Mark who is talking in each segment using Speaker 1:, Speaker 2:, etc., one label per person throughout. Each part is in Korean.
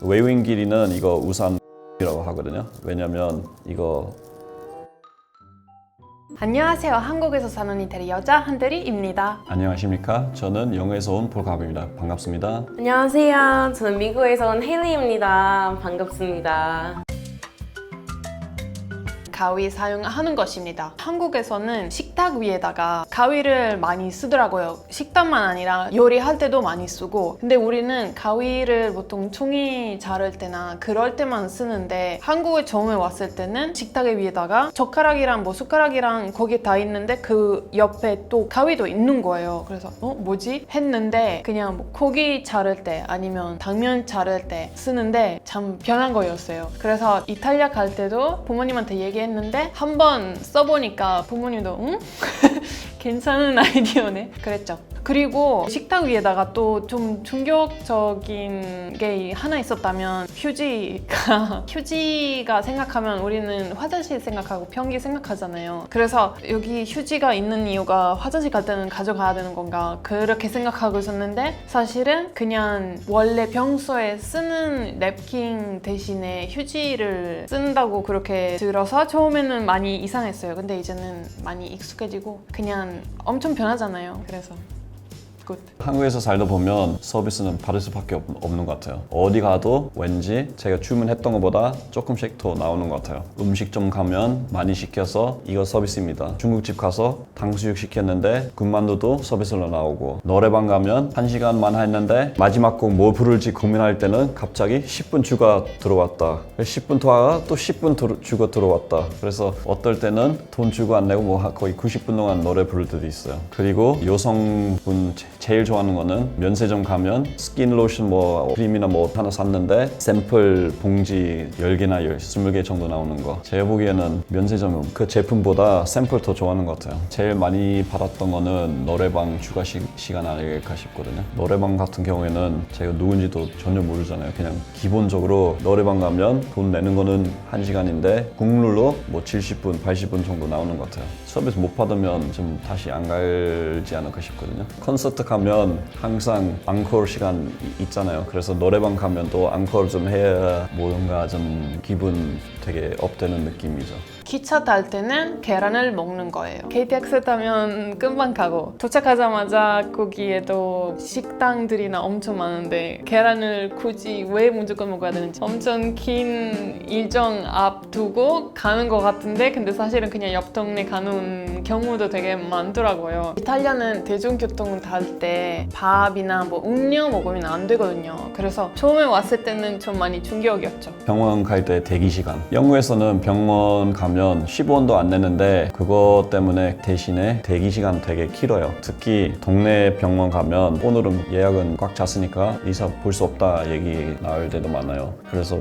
Speaker 1: 외국인 길이는 이거 우산이라고 하거든요. 왜냐면 이거
Speaker 2: 안녕하세요. 한국에서 사는 이태리 여자 한대리입니다.
Speaker 1: 안녕하십니까? 저는 영어에서 온 볼가비입니다. 반갑습니다.
Speaker 3: 안녕하세요. 저는 미국에서 온 헤일리입니다. 반갑습니다.
Speaker 2: 가위 사용하는 것입니다. 한국에서는 식탁 위에다가 가위를 많이 쓰더라고요. 식당만 아니라 요리할 때도 많이 쓰고, 근데 우리는 가위를 보통 종이 자를 때나 그럴 때만 쓰는데, 한국에 처음에 왔을 때는 식탁 위에다가 젓가락이랑 숟가락이랑 거기 다 있는데 그 옆에 또 가위도 있는 거예요. 그래서 뭐지? 했는데 그냥 고기 자를 때 아니면 당면 자를 때 쓰는데 참 편한 거였어요. 그래서 이탈리아 갈 때도 부모님한테 얘기했는데 한번 써보니까 부모님도 응? 괜찮은 아이디어네 그랬죠. 그리고 식탁 위에다가 또 좀 충격적인 게 하나 있었다면 휴지가 생각하면 우리는 화장실 생각하고 변기 생각하잖아요. 그래서 여기 휴지가 있는 이유가 화장실 갈 때는 가져가야 되는 건가 그렇게 생각하고 있었는데, 사실은 그냥 원래 평소에 쓰는 냅킨 대신에 휴지를 쓴다고 그렇게 들어서 처음에는 많이 이상했어요. 근데 이제는 많이 익숙해지고 그냥 엄청 편하잖아요. 그래서 굿.
Speaker 1: 한국에서 살다 보면 서비스는 받을 수밖에 없는 것 같아요. 어디 가도 왠지 제가 주문했던 것보다 조금씩 더 나오는 것 같아요. 음식점 가면 많이 시켜서 이거 서비스입니다. 중국집 가서 탕수육 시켰는데 군만두도 서비스로 나오고, 노래방 가면 1시간만 했는데 마지막 곡 뭐 부를지 고민할 때는 갑자기 10분 추가 들어왔다. 10분 더 하가 또 10분 추가 들어왔다. 그래서 어떨 때는 돈 주고 안 내고 거의 90분 동안 노래 부를 때도 있어요. 그리고 여성분 제일 좋아하는 거는 면세점 가면 스킨 로션 크림이나 하나 샀는데 샘플 봉지 10개나 20개 정도 나오는 거. 제가 보기에는 면세점은 그 제품보다 샘플 더 좋아하는 것 같아요. 제일 많이 받았던 거는 노래방 추가 시간 아닐까 싶거든요. 노래방 같은 경우에는 제가 누군지도 전혀 모르잖아요. 그냥 기본적으로 노래방 가면 돈 내는 거는 1시간인데 국룰로 70분, 80분 정도 나오는 것 같아요. 서비스 못 받으면 좀 다시 안 갈지 않을까 싶거든요. 콘서트 가면 항상 앙코르 시간 있잖아요. 그래서 노래방 가면 또 앙코르 좀 해야 뭔가 좀 기분 되게 업되는 느낌이죠.
Speaker 2: 기차 탈 때는 계란을 먹는 거예요. KTX 타면 금방 가고, 도착하자마자 거기에도 식당들이나 엄청 많은데 계란을 굳이 왜 무조건 먹어야 되는지 엄청 긴 일정 앞두고 가는 것 같은데, 근데 사실은 그냥 옆 동네 가는 경우도 되게 많더라고요. 이탈리아는 대중교통 탈 때 밥이나 음료 먹으면 안 되거든요. 그래서 처음에 왔을 때는 좀 많이 충격이었죠.
Speaker 1: 병원 갈 때 대기 시간. 영국에서는 병원 가면 10원도 안 내는데 그거 때문에 대신에 대기 시간 되게 길어요. 특히 동네 병원 가면 오늘은 예약은 꽉 찼으니까 의사 볼 수 없다 얘기 나올 때도 많아요. 그래서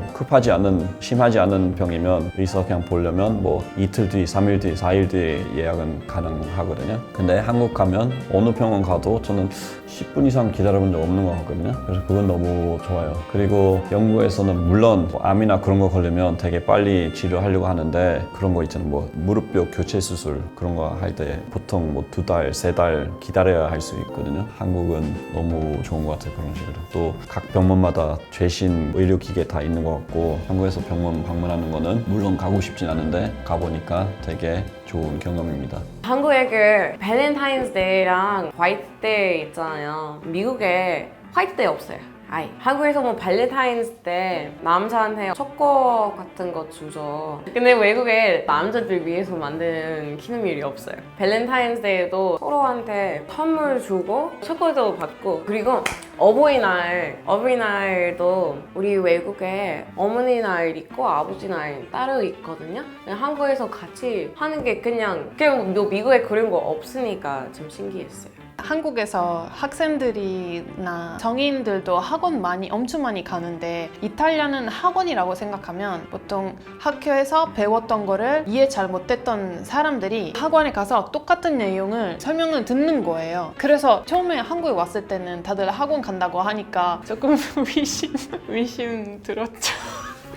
Speaker 1: 심하지 않은 병이면 의사 그냥 보려면 이틀 뒤, 3일 뒤, 4일 뒤에 예약은 가능하거든요. 근데 한국 가면 어느 병원 가도 저는 10분 이상 기다려본 적 없는 것 같거든요. 그래서 그건 너무 좋아요. 그리고 영국에서는 물론 암이나 그런 거 걸리면 되게 빨리 치료하려고 하는데, 그런 거 있잖아요. 무릎뼈 교체 수술 그런 거 할 때 보통 2달, 3달 기다려야 할 수 있거든요. 한국은 너무 좋은 것 같아요. 그런 식으로. 또 각 병원마다 최신 의료기계 다 있는 것 같고, 한국에서 병원 방문하는 거는 물론 가고 싶진 않은데 가보니까 되게 좋은 경험입니다.
Speaker 3: 한국에 그 발렌타인스데이랑 화이트데이 있잖아요. 미국에 화이트데이 없어요. 한국에서 발렌타인스 때 남자한테 초코 같은 거 주죠. 근데 외국에 남자들 위해서 만든 기념일이 없어요. 발렌타인스데이도 서로한테 선물 주고 초코도 받고, 그리고 어버이날도 우리 외국에 어머니 날 있고 아버지 날 따로 있거든요. 한국에서 같이 하는 게 그냥 미국에 그런 거 없으니까 좀 신기했어요.
Speaker 2: 한국에서 학생들이나 성인들도 학원 엄청 많이 가는데, 이탈리아는 학원이라고 생각하면 보통 학교에서 배웠던 거를 이해 잘 못했던 사람들이 학원에 가서 똑같은 내용을 설명을 듣는 거예요. 그래서 처음에 한국에 왔을 때는 다들 학원 간다고 하니까 조금 의심 들었죠.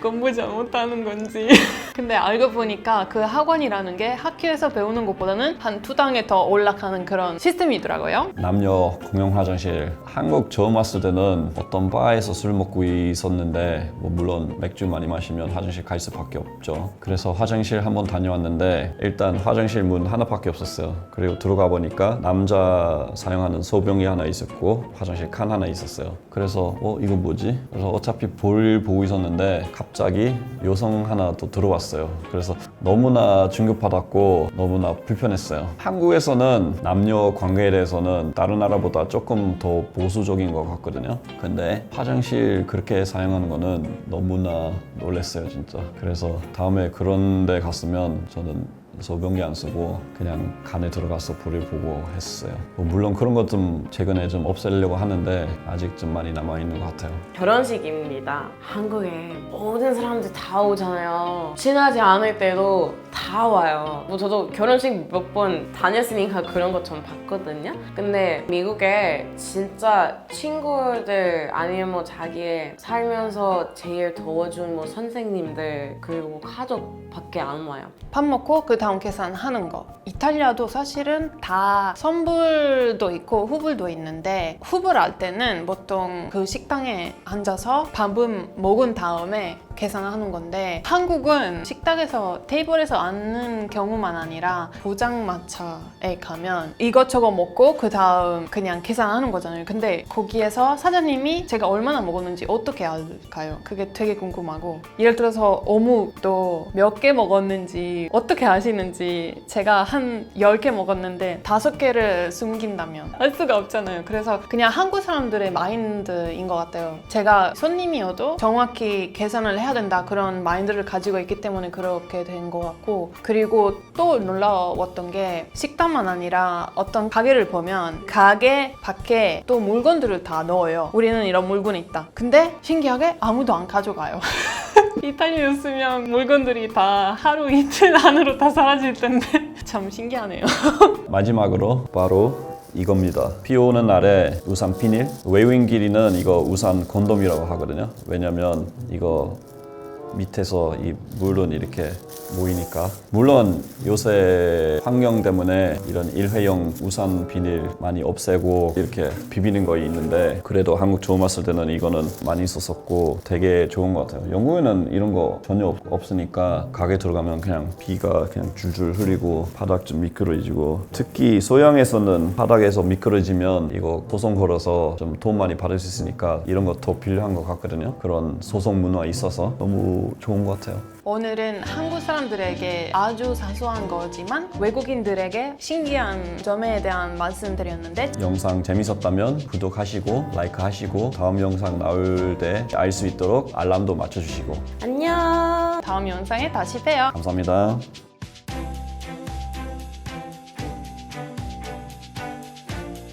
Speaker 2: 공부 잘못하는 건지. 근데 알고 보니까 그 학원이라는 게 학교에서 배우는 것보다는 한 2단계 더 올라가는 그런 시스템이더라고요.
Speaker 1: 남녀 공용 화장실. 한국 처음 왔을 때는 어떤 바에서 술 먹고 있었는데 뭐 물론 맥주 많이 마시면 화장실 갈 수밖에 없죠. 그래서 화장실 한번 다녀왔는데 일단 화장실 문 하나밖에 없었어요. 그리고 들어가 보니까 남자 사용하는 소변기 하나 있었고 화장실 칸 하나 있었어요. 그래서 이거 뭐지? 그래서 어차피 볼 보고 있었는데 갑자기 여성 하나 또 들어왔어요. 그래서 너무나 충격받았고 너무나 불편했어요. 한국에서는 남녀 관계에 대해서는 다른 나라보다 조금 더 보수적인 것 같거든요. 근데 화장실 그렇게 사용하는 거는 너무나 놀랐어요, 진짜. 그래서 다음에 그런 데 갔으면 저는 소변기 안 쓰고 그냥 칸에 들어가서 볼을 보고 했어요. 물론 그런 것 좀 최근에 좀 없애려고 하는데 아직 좀 많이 남아있는 것 같아요.
Speaker 3: 결혼식입니다. 한국에 모든 사람들 다 오잖아요. 친하지 않을 때도 다 와요. 뭐 저도 결혼식 몇 번 다녔으니까 그런 것 좀 봤거든요. 근데 미국에 진짜 친구들 아니면 뭐 자기의 살면서 제일 도와준 뭐 선생님들 그리고 뭐 가족밖에 안 와요.
Speaker 2: 밥 먹고 그 다음 계산하는 거. 이탈리아도 사실은 다 선불도 있고 후불도 있는데 후불할 때는 보통 그 식당에 앉아서 밥은 먹은 다음에 계산하는 건데 한국은 식당에서 테이블에서 앉는 경우만 아니라 포장마차에 가면 이것저것 먹고 그 다음 그냥 계산하는 거잖아요. 근데 거기에서 사장님이 제가 얼마나 먹었는지 어떻게 알까요? 그게 되게 궁금하고 예를 들어서 어묵도 몇 개 먹었는지 어떻게 아시는지 제가 한 10개 먹었는데 5개를 숨긴다면 알 수가 없잖아요. 그래서 그냥 한국 사람들의 마인드인 것 같아요. 제가 손님이어도 정확히 계산을 해야 된다 그런 마인드를 가지고 있기 때문에 그렇게 된 것 같고 그리고 또 놀라웠던 게 식당만 아니라 어떤 가게를 보면 가게 밖에 또 물건들을 다 넣어요. 우리는 이런 물건이 있다. 근데 신기하게 아무도 안 가져가요. 이탈리아였으면 물건들이 다 하루 이틀 안으로 다 사라질 텐데 참 신기하네요.
Speaker 1: 마지막으로 바로 이겁니다. 비 오는 날에 우산 비닐. 외국인 길이는 이거 우산 콘돔이라고 하거든요. 왜냐면 이거 밑에서 이 물은 이렇게 모이니까. 물론 요새 환경 때문에 이런 일회용 우산 비닐 많이 없애고 이렇게 비비는 거 있는데 그래도 한국 처음 왔을 때는 이거는 많이 썼었고 되게 좋은 것 같아요. 영국에는 이런 거 전혀 없으니까 가게 들어가면 그냥 비가 그냥 줄줄 흐리고 바닥 좀 미끄러지고 특히 소양에서는 바닥에서 미끄러지면 이거 소송 걸어서 좀 돈 많이 받을 수 있으니까 이런 거 더 필요한 것 같거든요. 그런 소송 문화 있어서 너무 좋은 것 같아요.
Speaker 2: 오늘은 한국 사람들에게 아주 사소한 거지만 외국인들에게 신기한 점에 대한 말씀드렸는데
Speaker 1: 영상 재밌었다면 구독하시고 라이크 하시고 다음 영상 나올 때 알 수 있도록 알람도 맞춰주시고
Speaker 3: 안녕.
Speaker 2: 다음 영상에 다시 봬요.
Speaker 1: 감사합니다.